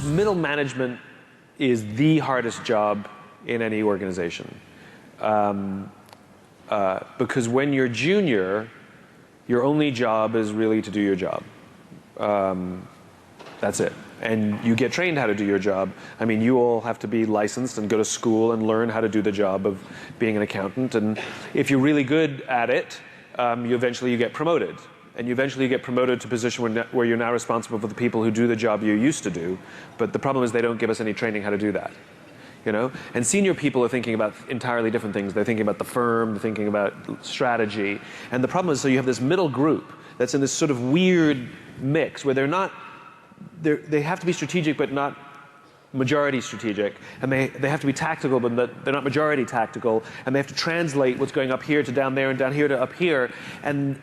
middle management is the hardest job in any organization. Because when you're junior, your only job is really to do your job. That's it. And you get trained how to do your job. I mean, you all have to be licensed and go to school and learn how to do the job of being an accountant. And if you're really good at it, you eventually get promoted. And you eventually get promoted to a position where you're now responsible for the people who do the job you used to do. But the problem is they don't give us any training how to do that. You know? And senior people are thinking about entirely different things. They're thinking about the firm, they're thinking about strategy. And the problem is, so you have this middle group that's in this sort of weird mix where they have to be strategic but not majority strategic, and they have to be tactical but they're not majority tactical, and they have to translate what's going up here to down there and down here to up here, and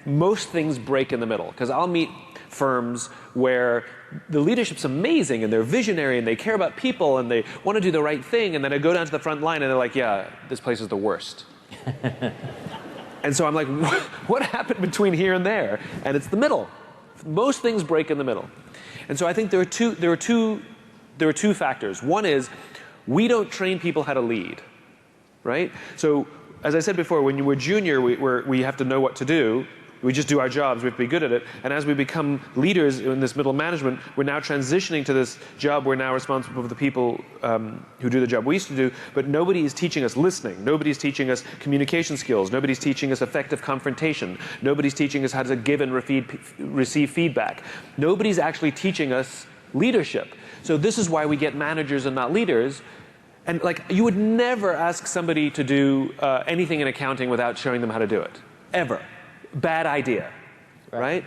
most things break in the middle. Because I'll meet firms where the leadership's amazing and they're visionary and they care about people and they want to do the right thing, and then I go down to the front line and they're like, yeah, this place is the worst. And so I'm like, what happened between here and there? And it's the middle. Most things break in the middle. And so I think there are two factors. One is, we don't train people how to lead, right? So as I said before, when you were junior, we have to know what to do. We just do our jobs, we have to be good at it. And as we become leaders in this middle management, we're now transitioning to this job. We're now responsible for the people who do the job we used to do, but nobody is teaching us listening. Nobody's teaching us communication skills. Nobody's teaching us effective confrontation. Nobody's teaching us how to give and receive feedback. Nobody's actually teaching us leadership. So this is why we get managers and not leaders. And like, you would never ask somebody to do anything in accounting without showing them how to do it, ever. Bad idea, right?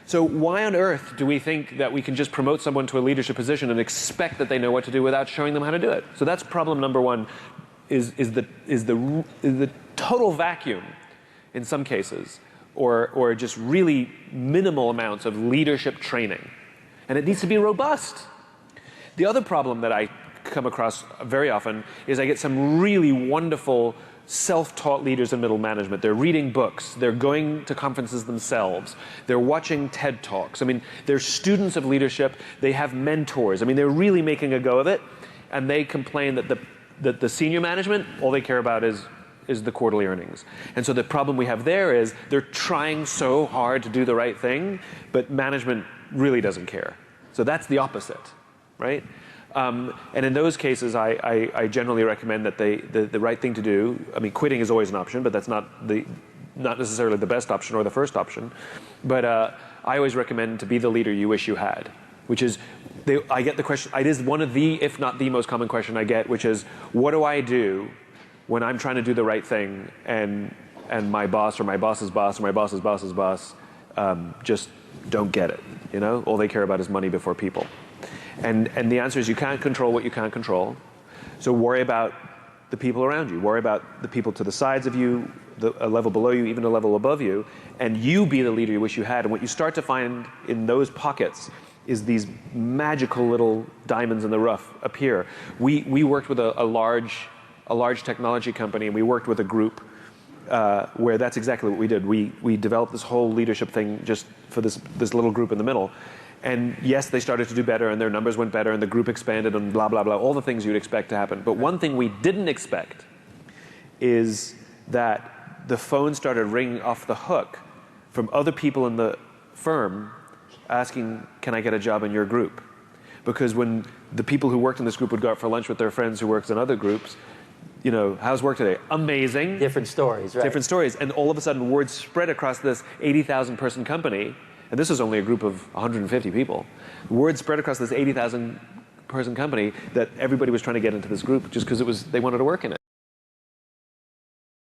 So why on earth do we think that we can just promote someone to a leadership position and expect that they know what to do without showing them how to do it? So that's problem number one, is the total vacuum in some cases, or just really minimal amounts of leadership training. And it needs to be robust. The other problem that I come across very often is I get some really wonderful self-taught leaders in middle management. They're reading books, they're going to conferences themselves, they're watching TED Talks. I mean, they're students of leadership, they have mentors. I mean, they're really making a go of it, and they complain that the senior management, all they care about is the quarterly earnings. And so the problem we have there is they're trying so hard to do the right thing, but management really doesn't care. So that's the opposite, right? And in those cases, I generally recommend that the right thing to do, I mean, quitting is always an option, but that's not necessarily the best option or the first option. But I always recommend to be the leader you wish you had, which is, I get the question, it is one of the, if not the most common question I get, which is, what do I do when I'm trying to do the right thing and my boss or my boss's boss or my boss's boss's boss just don't get it, you know? All they care about is money before people. And the answer is, you can't control what you can't control. So worry about the people around you. Worry about the people to the sides of you, a level below you, even a level above you. And you be the leader you wish you had. And what you start to find in those pockets is these magical little diamonds in the rough appear. We worked with a large technology company, and we worked with a group where that's exactly what we did. We developed this whole leadership thing just for this little group in the middle. And yes, they started to do better, and their numbers went better, and the group expanded, and blah, blah, blah, all the things you'd expect to happen. But one thing we didn't expect is that the phone started ringing off the hook from other people in the firm asking, can I get a job in your group? Because when the people who worked in this group would go out for lunch with their friends who worked in other groups, you know, how's work today? Amazing. Different stories, right? Different stories. And all of a sudden, word spread across this 80,000 person company. And this is only a group of 150 people. Word spread across this 80,000 person company that everybody was trying to get into this group just because they wanted to work in it.